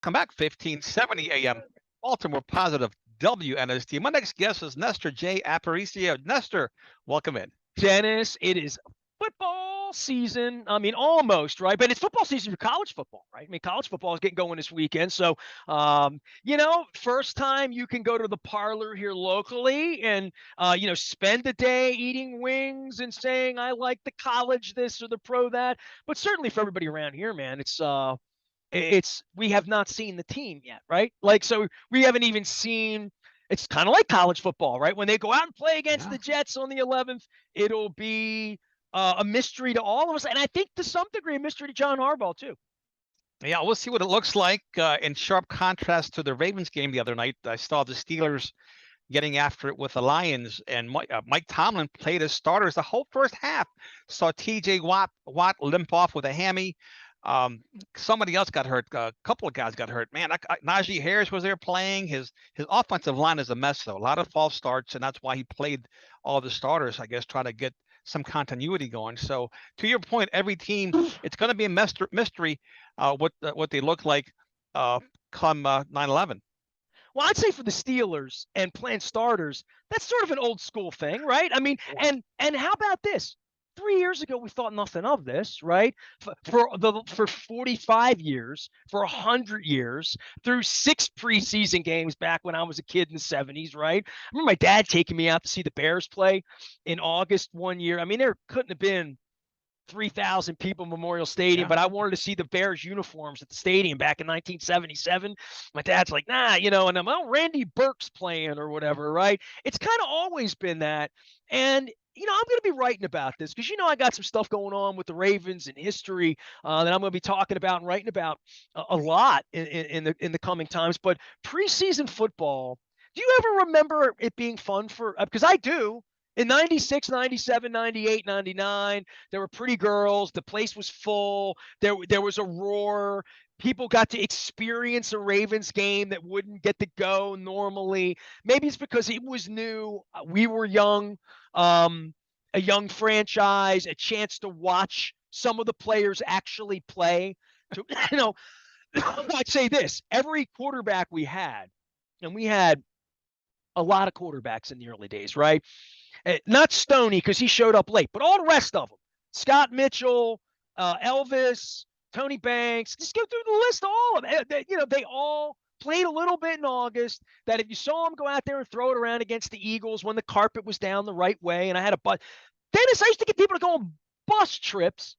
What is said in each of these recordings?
Come back, 1570 a.m. Baltimore positive WNST. My next guest is Nestor J. Aparicio. Nestor, welcome in. Dennis, it is football season. I mean, almost, right? But it's football season for college football, right? I mean, college football is getting going this weekend. So, first time you can go to the parlor here locally and, spend a day eating wings and saying, I like the college this or the pro that. But certainly for everybody around here, man, it's we have not seen the team yet, right? Like, so we haven't even seen. It's kind of like college football, right? When they go out and play against Yeah. the Jets on the 11th, it'll be a mystery to all of us, and I think to some degree a mystery to John Harbaugh too. Yeah, we'll see what it looks like in sharp contrast to the Ravens game the other night. I saw the Steelers getting after it with the Lions, and Mike Tomlin played his starters the whole first half. Saw T.J. Watt limp off with a hammy. Somebody else got hurt. A couple of guys got hurt. Man, Najee Harris was there playing. His offensive line is a mess, though. A lot of false starts, and that's why he played all the starters, I guess, trying to get some continuity going. So, to your point, every team, it's going to be a mystery what they look like come 9/11. Well, I'd say for the Steelers and playing starters, that's sort of an old school thing, right? I mean, and how about this? 3 years ago, we thought nothing of this, right? For 45 years, for 100 years, through 6 preseason games back when I was a kid in the 70s, right? I remember my dad taking me out to see the Bears play in August one year. I mean, there couldn't have been 3,000 people in Memorial Stadium, Yeah. but I wanted to see the Bears uniforms at the stadium back in 1977. My dad's like, nah, and I'm, oh, Randy Burke's playing or whatever, right? It's kind of always been that. And I'm going to be writing about this because I got some stuff going on with the Ravens and history that I'm going to be talking about and writing about a lot in the coming times. But preseason football, do you ever remember it being fun for? Because I do. In 96, 97, 98, 99, there were pretty girls. The place was full. There was a roar. People got to experience a Ravens game that wouldn't get to go normally. Maybe it's because it was new. We were young, a young franchise, a chance to watch some of the players actually play. To, I'd say this: every quarterback we had, and we had a lot of quarterbacks in the early days, right? Not Stoney because he showed up late, but all the rest of them. Scott Mitchell, Elvis, Tony Banks. Just go through the list of all of them. They all played a little bit in August. That if you saw them go out there and throw it around against the Eagles when the carpet was down the right way, and I had a bus. Dennis, I used to get people to go on bus trips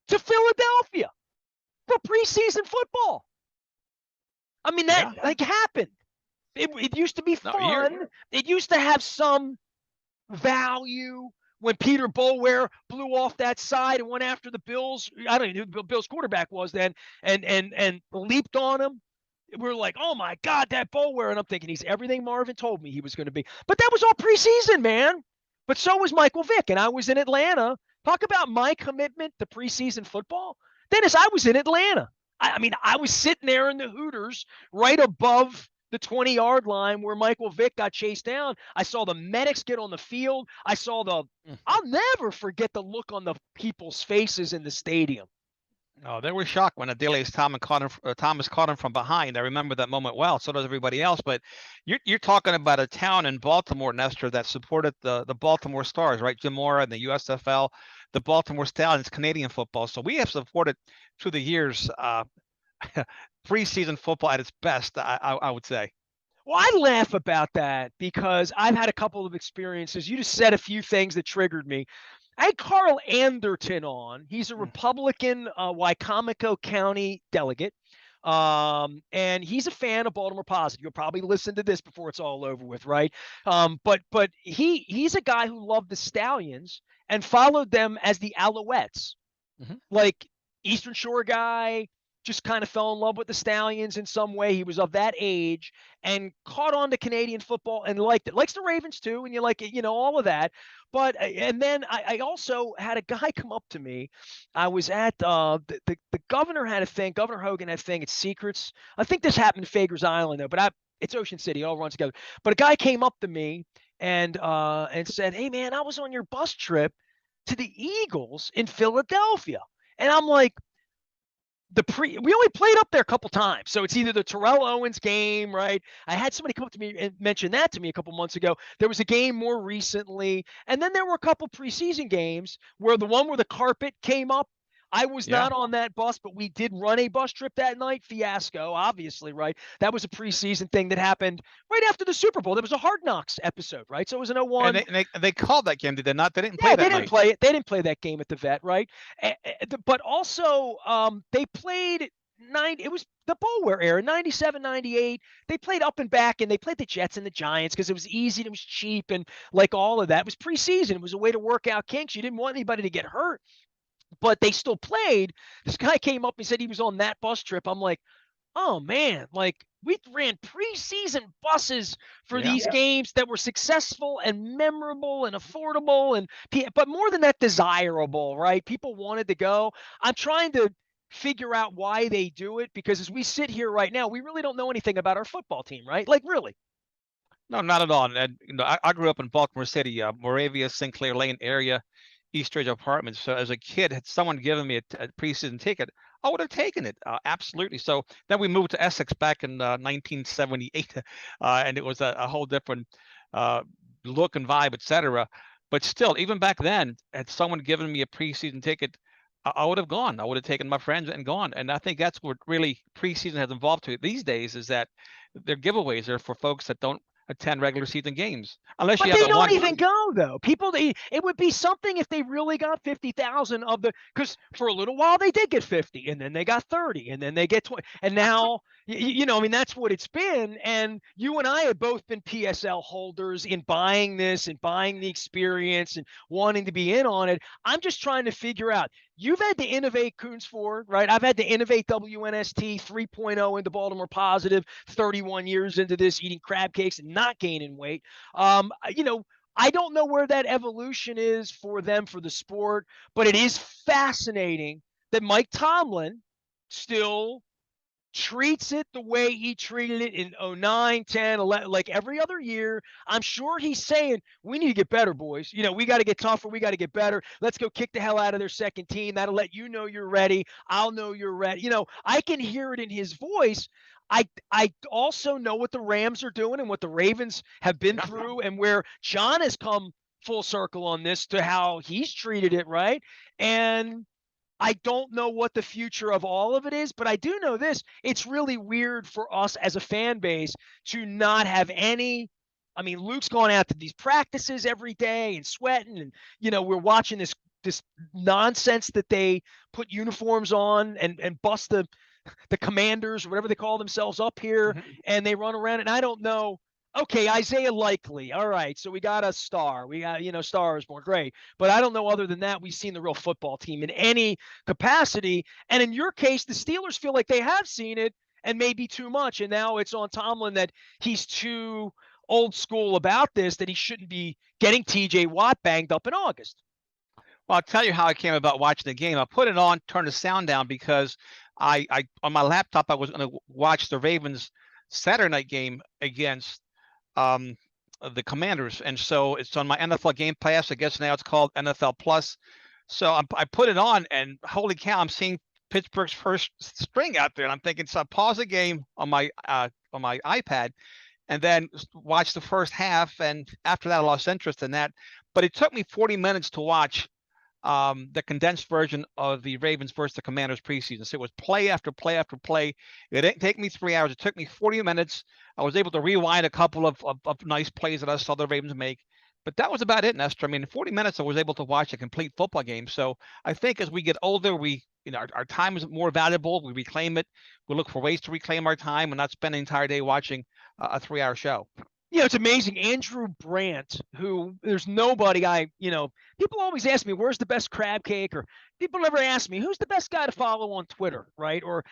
to Philadelphia for preseason football. I mean, that happened. It used to be fun. It used to have some value when Peter Boulware blew off that side and went after the Bills. I don't know who the Bills quarterback was then, and leaped on him. We're like, oh my God, that Boulware. And I'm thinking he's everything Marvin told me he was going to be. But that was all preseason, man. But so was Michael Vick, and I was in Atlanta. Talk about my commitment to preseason football. Dennis, I was in Atlanta. I mean, I was sitting there in the Hooters right above the 20-yard line where Michael Vick got chased down. I saw the medics get on the field. I'll never forget the look on the people's faces in the stadium. Oh, they were shocked when Adelius Thomas caught him from behind. I remember that moment well. So does everybody else. But you're talking about a town in Baltimore, Nestor, that supported the Baltimore Stars, right? Jim Mora and the USFL, the Baltimore Stallions, Canadian football. So we have supported through the years preseason football at its best. I would say. Well, I laugh about that because I've had a couple of experiences. You just said a few things that triggered me. I had Carl Anderton on. He's a Republican Wycomico County delegate. And he's a fan of Baltimore Positive. You'll probably listen to this before it's all over with, right? But he's a guy who loved the Stallions and followed them as the Alouettes. Mm-hmm. Like Eastern Shore guy, just kind of fell in love with the Stallions in some way. He was of that age and caught on to Canadian football and liked it. Likes the Ravens too, and you like it, all of that. But and then I also had a guy come up to me. I was at the governor had a thing. Governor Hogan had a thing. It's secrets. I think this happened in Fager's Island though, but it's Ocean City. It all runs together. But a guy came up to me and said, "Hey man, I was on your bus trip to the Eagles in Philadelphia," and I'm like, we only played up there a couple times. So it's either the Terrell Owens game, right? I had somebody come up to me and mention that to me a couple months ago. There was a game more recently, and then there were a couple preseason games where the one where the carpet came up. I was Yeah. not on that bus, but we did run a bus trip that night. Fiasco, obviously, right? That was a preseason thing that happened right after the Super Bowl. There was a Hard Knocks episode, right? So it was an And 01. they called that game, did they not? They didn't play Yeah, they that didn't night. play it. They didn't play that game at the Vet, right? But also, they played nine. It was the Boulware era, 97, 98. They played up and back, and they played the Jets and the Giants because it was easy and it was cheap, and like all of that. It was preseason. It was a way to work out kinks. You didn't want anybody to get hurt, but they still played. This guy came up and said he was on that bus trip. I'm like, oh man, like we ran preseason buses for Yeah. these games that were successful and memorable and affordable and but more than that, desirable, right? People wanted to go. I'm trying to figure out why they do it, because as we sit here right now, we really don't know anything about our football team, right? Like really. No, not at all. And I grew up in Baltimore City, Moravia, Sinclair Lane area, Eastridge Apartments. So as a kid, had someone given me a preseason ticket, I would have taken it. Absolutely. So then we moved to Essex back in 1978, and it was a whole different uh, look and vibe, etc. But still, even back then, had someone given me a preseason ticket, I would have gone. I would have taken my friends and gone. And I think that's what really preseason has evolved to these days, is that they're giveaways. They're for folks that don't attend regular season games, unless you But have they that don't one. even go though. It would be something if they really got 50,000 of the, because for a little while they did get 50, and then they got 30, and then they get 20, and now I mean that's what it's been. And you and I have both been PSL holders in buying this and buying the experience and wanting to be in on it. I'm just trying to figure out. You've had to innovate Coons Ford, right? I've had to innovate WNST 3.0 into Baltimore Positive, 31 years into this, eating crab cakes and not gaining weight. I don't know where that evolution is for them for the sport, but it is fascinating that Mike Tomlin still treats it the way he treated it in 09, 10, 11, like every other year. I'm sure he's saying, we need to get better, boys. We got to get tougher. We got to get better. Let's go kick the hell out of their second team. That'll let you know you're ready. I'll know you're ready. I can hear it in his voice. I also know what the Rams are doing and what the Ravens have been through, and where John has come full circle on this to how he's treated it, right? And I don't know what the future of all of it is, but I do know this. It's really weird for us as a fan base to not have any. I mean, Luke's gone out to these practices every day and sweating, and we're watching this nonsense that they put uniforms on and bust the commanders or whatever they call themselves up here, and they run around. And I don't know. Okay, Isaiah Likely. All right, so we got a star. We got, Star is more great. But I don't know, other than that, we've seen the real football team in any capacity. And in your case, the Steelers feel like they have seen it and maybe too much. And now it's on Tomlin that he's too old school about this, that he shouldn't be getting TJ Watt banged up in August. Well, I'll tell you how I came about watching the game. I put it on, turned the sound down because I on my laptop I was going to watch the Ravens Saturday night game against um, the Commanders, and so it's on my NFL Game Pass. I guess now it's called NFL Plus. So I put it on, and holy cow, I'm seeing Pittsburgh's first string out there, and I'm thinking, so I pause the game on my iPad, and then watch the first half, and after that I lost interest in that. But it took me 40 minutes to watch the condensed version of the Ravens versus the Commanders preseason. So it was play after play after play. It didn't take me 3 hours. It took me 40 minutes. I was able to rewind a couple of nice plays that I saw the Ravens make. But that was about it, Nestor. I mean, in 40 minutes, I was able to watch a complete football game. So I think as we get older, our time is more valuable. We reclaim it. We look for ways to reclaim our time and not spend the entire day watching a 3-hour show. It's amazing. Andrew Brandt, who there's nobody people always ask me, where's the best crab cake? Or people never ask me, who's the best guy to follow on Twitter, right? Or,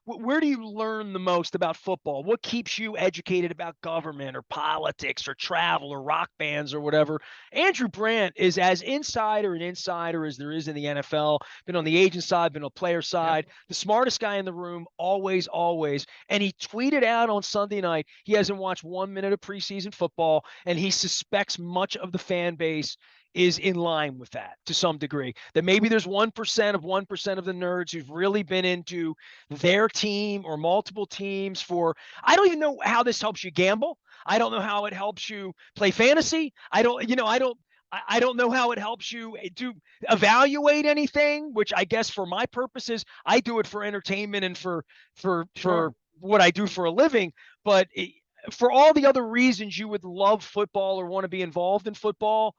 where do you learn the most about football? What keeps you educated about government or politics or travel or rock bands or whatever? Andrew Brandt is as an insider as there is in the NFL. Been on the agent side, been on the player side, the smartest guy in the room, always, always. And he tweeted out on Sunday night, he hasn't watched 1 minute of preseason football, and he suspects much of the fan base is in line with that to some degree. That maybe there's 1% of the nerds who've really been into their team or multiple teams for, I don't even know how this helps you gamble. I don't know how it helps you play fantasy. I don't know how it helps you to evaluate anything, which I guess for my purposes, I do it for entertainment and for Sure. what I do for a living. But for all the other reasons you would love football or want to be involved in football,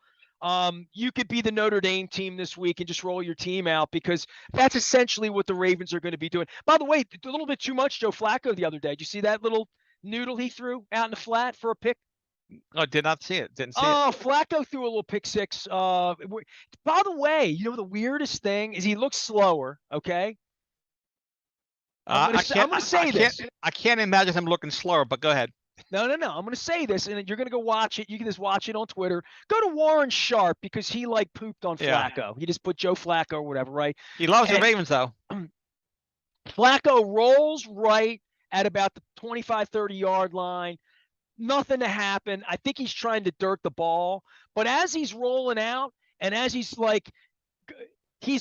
you could be the Notre Dame team this week and just roll your team out, because that's essentially what the Ravens are going to be doing. By the way, a little bit too much Joe Flacco the other day. Did you see that little noodle he threw out in the flat for a pick? Oh, did not see it. Didn't see it. Oh, Flacco threw a little pick six. By the way, the weirdest thing is he looks slower. Okay, I'm gonna say this. I can't imagine him looking slower. But go ahead. No. I'm going to say this, and you're going to go watch it. You can just watch it on Twitter. Go to Warren Sharp, because he like pooped on Flacco. Yeah. He just put Joe Flacco or whatever, right? He loves the Ravens, though. Flacco rolls right at about the 25, 30-yard line. Nothing to happen. I think he's trying to dirt the ball. But as he's rolling out, and as he's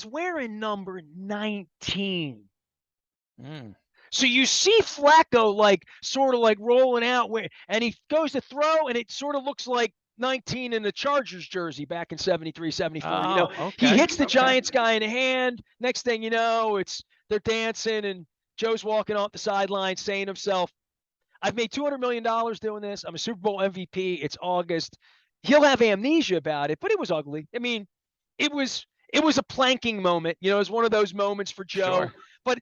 wearing number 19. Mm. So you see Flacco sort of rolling out, and he goes to throw, and it sort of looks like 19 in the Chargers jersey back in 73, 74. Oh, He okay. hits the Giants guy in the hand. Next thing you know, they're dancing, and Joe's walking off the sideline saying to himself, I've made $200 million doing this. I'm a Super Bowl MVP. It's August. He'll have amnesia about it, but it was ugly. I mean, it was a planking moment. It was one of those moments for Joe. Sure. But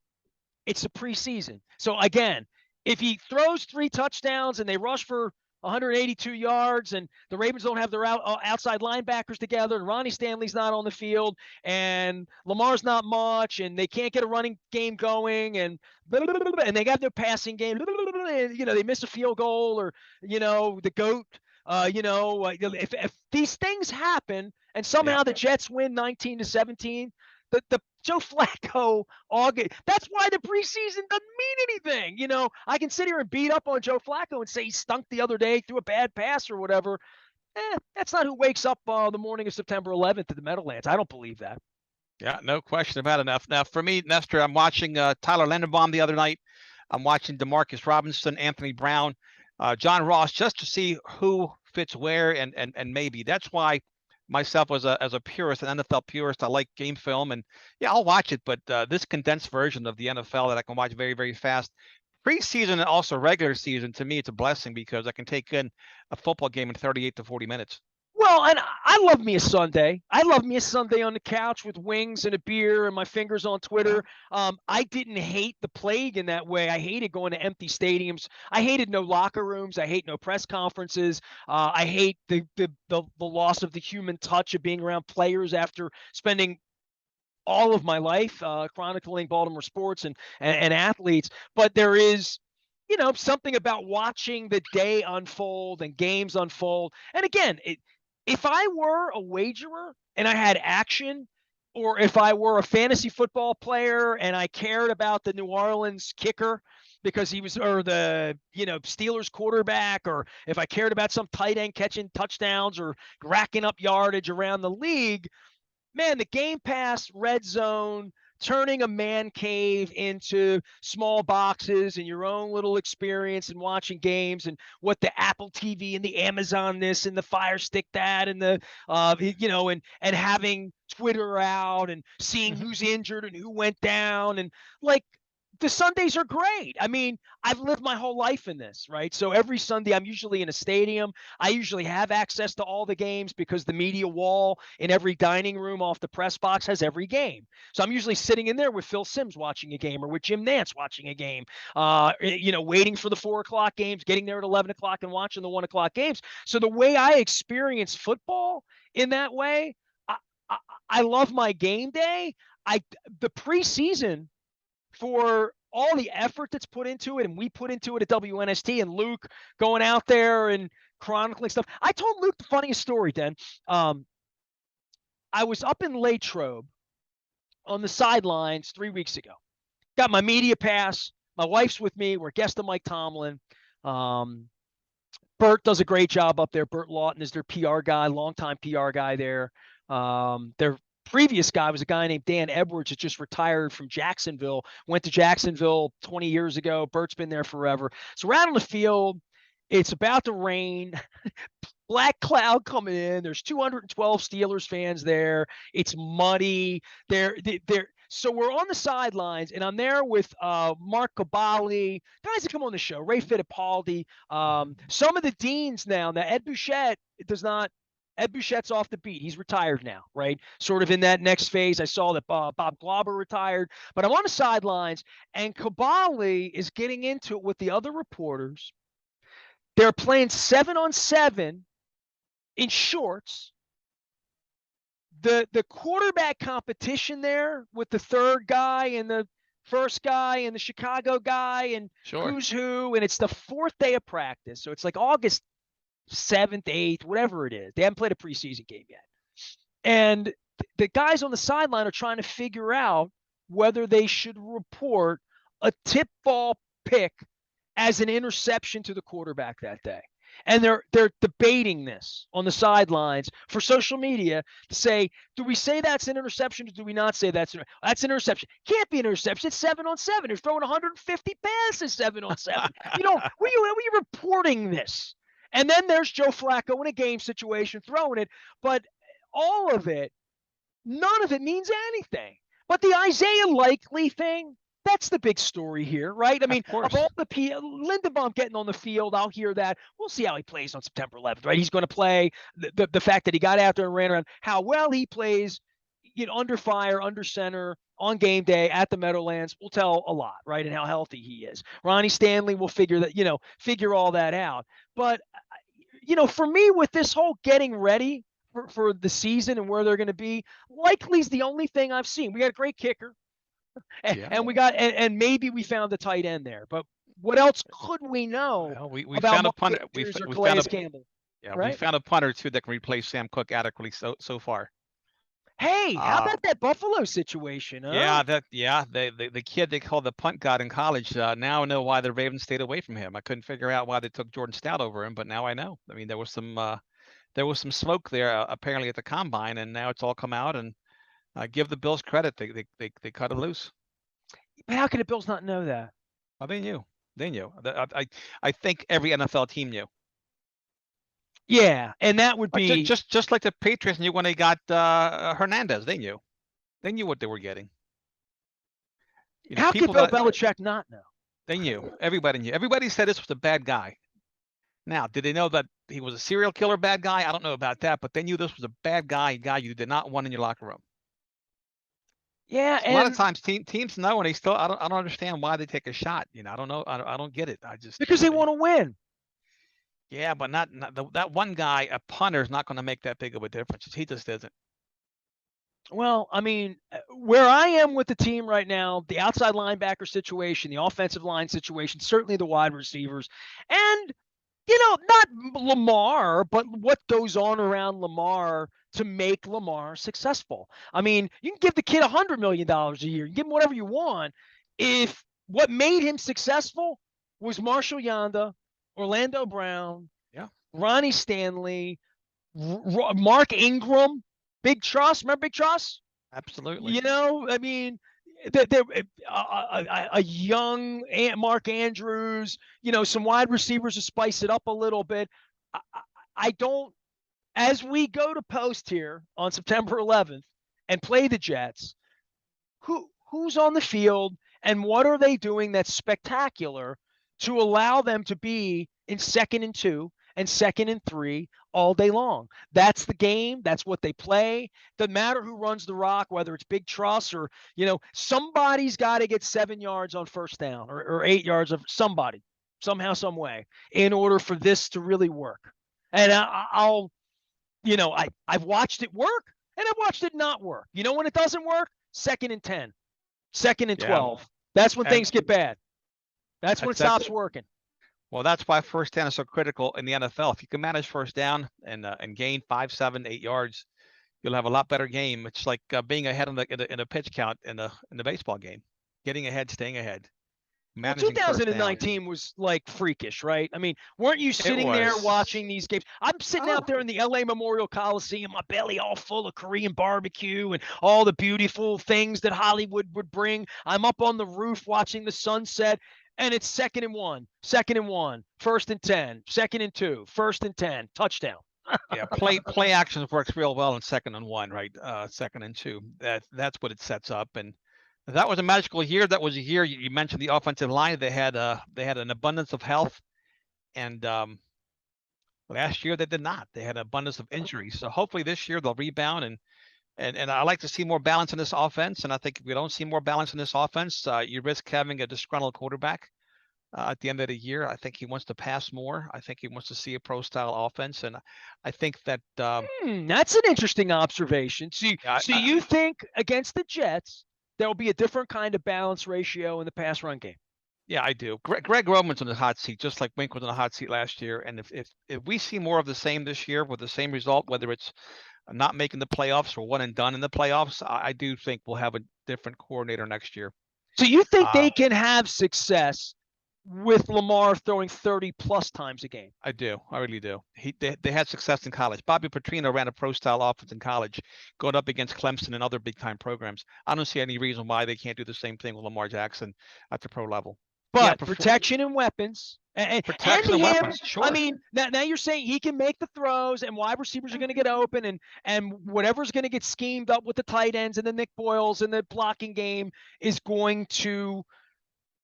it's a preseason. So again, if he throws 3 touchdowns and they rush for 182 yards, and the Ravens don't have their outside linebackers together, and Ronnie Stanley's not on the field, and Lamar's not much, and they can't get a running game going, and they got their passing game, and, they miss a field goal, or the GOAT, if these things happen and somehow the Jets win 19-17, the Joe Flacco August. That's why the preseason doesn't mean anything. I can sit here and beat up on Joe Flacco and say he stunk the other day, threw a bad pass or whatever. That's not who wakes up the morning of September 11th at the Meadowlands. I don't believe that. Yeah, no question about enough. Now, for me, Nestor, I'm watching Tyler Linderbaum the other night. I'm watching Demarcus Robinson, Anthony Brown, John Ross, just to see who fits where, and maybe that's why myself as a purist, an NFL purist, I like game film, and yeah, I'll watch it. But this condensed version of the NFL that I can watch very, very fast, preseason and also regular season, to me, it's a blessing, because I can take in a football game in 38 to 40 minutes. Well, and I love me a Sunday. I love me a Sunday on the couch with wings and a beer and my fingers on Twitter. I didn't hate the plague in that way. I hated going to empty stadiums. I hated no locker rooms. I hate no press conferences. I hate the loss of the human touch of being around players after spending all of my life chronicling Baltimore sports and athletes. But there is something about watching the day unfold and games unfold. And again, if I were a wagerer and I had action, or if I were a fantasy football player and I cared about the New Orleans kicker because he was, or the Steelers quarterback, or if I cared about some tight end catching touchdowns or racking up yardage around the league, man, the Game Pass Red Zone, turning a man cave into small boxes and your own little experience and watching games, and what the Apple TV and the Amazon this and the Fire Stick that and the and having Twitter out and seeing who's injured and who went down, and the Sundays are great. I mean, I've lived my whole life in this, right? So every Sunday I'm usually in a stadium. I usually have access to all the games because the media wall in every dining room off the press box has every game. So I'm usually sitting in there with Phil Simms watching a game, or with Jim Nantz watching a game, waiting for the 4:00 games, getting there at 11 o'clock and watching the 1 o'clock games. So the way I experience football in that way, I love my game day. The preseason, for all the effort that's put into it, and we put into it at WNST, and Luke going out there and chronicling stuff. I told Luke the funniest story, Dan. I was up in Latrobe on the sidelines 3 weeks ago. Got my media pass. My wife's with me. We're guest of Mike Tomlin. Bert does a great job up there. Bert Lawton is their PR guy, longtime PR guy there. Their previous guy was a guy named Dan Edwards, that just retired from Jacksonville, went to Jacksonville 20 years ago. Bert's been there forever. So we're out on the field. It's about to rain. Black cloud coming in. There's 212 Steelers fans there. It's muddy. So we're on the sidelines, and I'm there with Mark Cabali, guys that come on the show, Ray Fittipaldi, some of the deans now. Now, Ed Bouchette's off the beat. He's retired now, right? Sort of in that next phase. I saw that Bob Glauber retired, but I'm on the sidelines, and Cabali is getting into it with the other reporters. They're playing 7-on-7 in shorts. The quarterback competition there with the third guy and the first guy and the Chicago guy and who's who, and it's the fourth day of practice. So it's like August 7th, 8th, whatever it is. They haven't played a preseason game yet. And the guys on the sideline are trying to figure out whether they should report a tip ball pick as an interception to the quarterback that day. And they're debating this on the sidelines for social media to say, do we say that's an interception or do we not say that's an interception? Can't be an interception. It's 7-on-7. They're throwing 150 passes 7-on-7. When are you reporting this? And then there's Joe Flacco in a game situation throwing it. But all of it, none of it means anything. But the Isaiah Likely thing, that's the big story here, right? I mean, of all the Lindenbaum getting on the field, I'll hear that. We'll see how he plays on September 11th, right? He's going to play. The fact that he got out there and ran around, how well he plays, under fire, under center, on game day at the Meadowlands will tell a lot, right? And how healthy he is. Ronnie Stanley will figure all that out. But, for me, with this whole getting ready for the season and where they're going to be, Likely's the only thing I've seen. We got a great kicker. And we got and maybe we found the tight end there, but what else could we know? Well, we about found a punter. We found a Campbell. Yeah, right? We found a punter too that can replace Sam Cook adequately so far. Hey, how about that Buffalo situation? Huh? Yeah, the kid they called the punt god in college. Now I know why the Ravens stayed away from him. I couldn't figure out why they took Jordan Stout over him, but now I know. I mean, there was some smoke there apparently at the combine, and now it's all come out. And give the Bills credit, they cut it loose. But how can the Bills not know that? Well, they knew. I think every NFL team knew. Yeah, and that would be just like the Patriots knew when they got Hernandez. They knew what they were getting. How could Bill Belichick not know? They knew. Everybody knew. Everybody said this was a bad guy. Now, did they know that he was a serial killer bad guy? I don't know about that, but they knew this was a bad guy, a guy you did not want in your locker room. Yeah, a lot of times teams know, and they still. I don't understand why they take a shot. I don't know. I don't get it. Because they want to win. Yeah, but not that one guy, a punter, is not going to make that big of a difference. He just isn't. Well, I mean, where I am with the team right now, the outside linebacker situation, the offensive line situation, certainly the wide receivers, and not Lamar, but what goes on around Lamar to make Lamar successful. I mean, you can give the kid $100 million a year. You give him whatever you want. If what made him successful was Marshall Yanda, Orlando Brown, Ronnie Stanley, Mark Ingram, Big Truss. Remember Big Truss? Absolutely. I mean, a young Mark Andrews, some wide receivers to spice it up a little bit. I don't, as we go to post here on September 11th and play the Jets, who's on the field and what are they doing that's spectacular to allow them to be in 2nd and 2 and 2nd and 3 all day long? That's the game. That's what they play. Doesn't matter who runs the rock, whether it's Big Truss or, somebody's got to get 7 yards on first down or 8 yards of somebody, somehow, some way, in order for this to really work. And I've watched it work and I've watched it not work. When it doesn't work? 2nd and 10, 2nd and 12. That's when things get bad. That's when it stops working. Well, that's why first down is so critical in the NFL. If you can manage first down and gain 5, 7, 8 yards, you'll have a lot better game. It's like being ahead in a pitch count in the baseball game, getting ahead, staying ahead. Well, managing first down. 2019 was like freakish, right? I mean, weren't you It sitting there was. watching these games? I'm sitting Oh, out there in the LA Memorial Coliseum, my belly all full of Korean barbecue and all the beautiful things that Hollywood would bring. I'm up on the roof watching the sunset, and it's 2nd and 1, 1st and 10, 2nd and 2, 1st and 10, touchdown. yeah. Play actions works real well in 2nd and 1, right? 2nd and 2. That's what it sets up. And that was a magical year. That was a year you mentioned the offensive line. They had an abundance of health, and last year they did not. They had an abundance of injuries. So hopefully this year they'll rebound, and I like to see more balance in this offense. And I think if we don't see more balance in this offense, you risk having a disgruntled quarterback at the end of the year. I think he wants to pass more. I think he wants to see a pro style offense, and I think that That's an interesting observation. I, So I, you think against the Jets there will be a different kind of balance ratio in the pass run game? yeah, I do. Greg Roman's on the hot seat, just like Wink was on the hot seat last year. And if we see more of the same this year with the same result, whether it's not making the playoffs or one and done in the playoffs, I do think we'll have a different coordinator next year. So you think Uh, they can have success with Lamar throwing 30 plus times a game? I do. I really do. They had success in college. Bobby Petrino ran a pro style offense in college, going up against Clemson and other big time programs. I don't see any reason why they can't do the same thing with Lamar Jackson at the pro level. Yeah, But protection and weapons protection and him. weapons. Sure. I mean, now you're saying he can make the throws and wide receivers are going to get open and whatever's going to get schemed up with the tight ends and the Nick Boyles and the blocking game is going to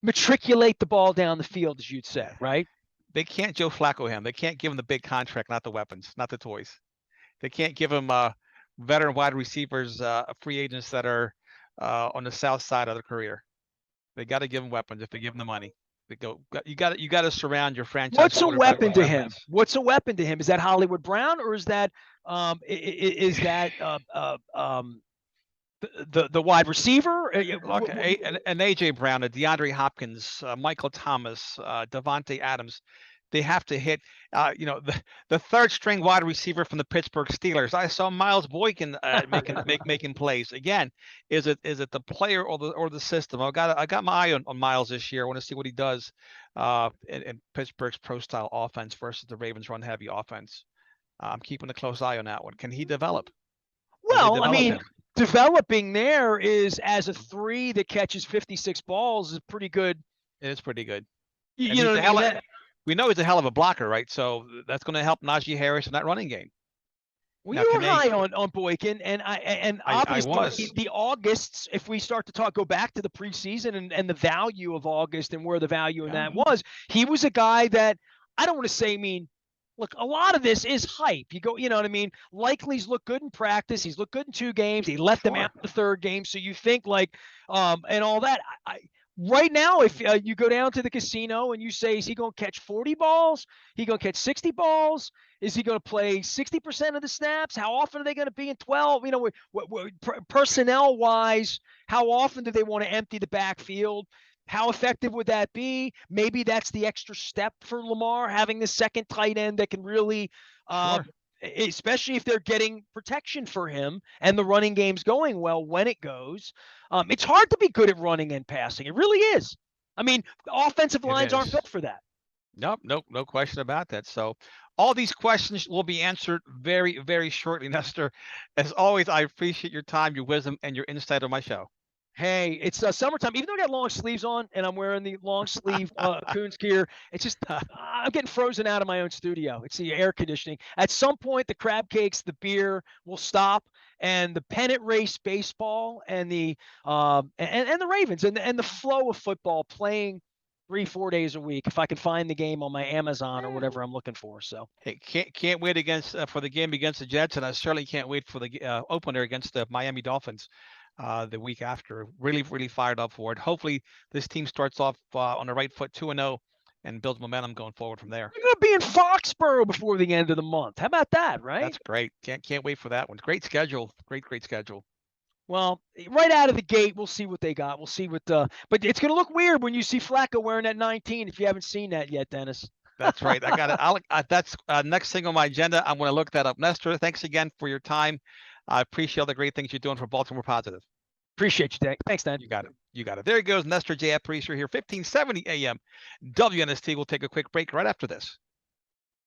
matriculate the ball down the field, as you'd say, right? They can't Joe Flacco him. They can't give him the big contract, not the weapons, not the toys. They can't give him veteran wide receivers, free agents that are on the south side of their career. They got to give him weapons if they give him the money. They go. You got to surround your franchise. What's a quarterback weapon with to him? weapons. What's a weapon to him? Is that Hollywood Brown or is that the wide receiver? Look, an AJ Brown, a DeAndre Hopkins, Michael Thomas, Devontae Adams. They have to hit, the third string wide receiver from the Pittsburgh Steelers. I saw Miles Boykin making plays. Again, is it the player or the system? I got my eye on Miles this year. I want to see what he does in Pittsburgh's pro style offense versus the Ravens run heavy offense. I'm keeping a close eye on that one. Can he develop? Well, I mean, developing there is as a 3 that catches 56 balls is pretty good. It is pretty good. You know what I mean? We know he's a hell of a blocker, right? So that's going to help Najee Harris in that running game. Well, you were high on Boykin, and obviously the Augusts. If we start to go back to the preseason and the value of August and where the value in that was, he was a guy that I don't want to say. I mean, look, a lot of this is hype. You know what I mean? Likely's looked good in practice. He's looked good in 2 games. He let them out in the 3rd game. So you think and all that. Right now, if you go down to the casino and you say, is he going to catch 40 balls? He going to catch 60 balls? Is he going to play 60% of the snaps? How often are they going to be in 12? Personnel-wise, how often do they want to empty the backfield? How effective would that be? Maybe that's the extra step for Lamar, having the second tight end that can really especially if they're getting protection for him and the running game's going well when it goes. It's hard to be good at running and passing. It really is. I mean, offensive lines aren't built for that. Nope, no question about that. So all these questions will be answered very, very shortly, Nestor. As always, I appreciate your time, your wisdom, and your insight on my show. Hey, it's summertime. Even though I got long sleeves on and I'm wearing the long sleeve Coons gear, it's just I'm getting frozen out of my own studio. It's the air conditioning. At some point, the crab cakes, the beer will stop, and the pennant race baseball and the and the Ravens and the flow of football playing 3-4 days a week. If I can find the game on my Amazon or whatever I'm looking for. So hey, can't wait for the game against the Jets, and I certainly can't wait for the opener against the Miami Dolphins. The week after. Really, really fired up for it. Hopefully this team starts off on the right foot 2-0 and builds momentum going forward from there. You're going to be in Foxborough before the end of the month. How about that, right? That's great. Can't wait for that one. Great schedule. Great schedule. Well, right out of the gate, we'll see what they got. We'll see what but it's going to look weird when you see Flacco wearing that 19 if you haven't seen that yet, Dennis. That's right. I got it. That's next thing on my agenda. I'm going to look that up. Nestor, thanks again for your time. I appreciate all the great things you're doing for Baltimore Positive. Appreciate you, Dan. Thanks, Dan. You got it. You got it. There he goes. Nestor J. Priester here, 1570 AM. WNST. We'll take a quick break right after this.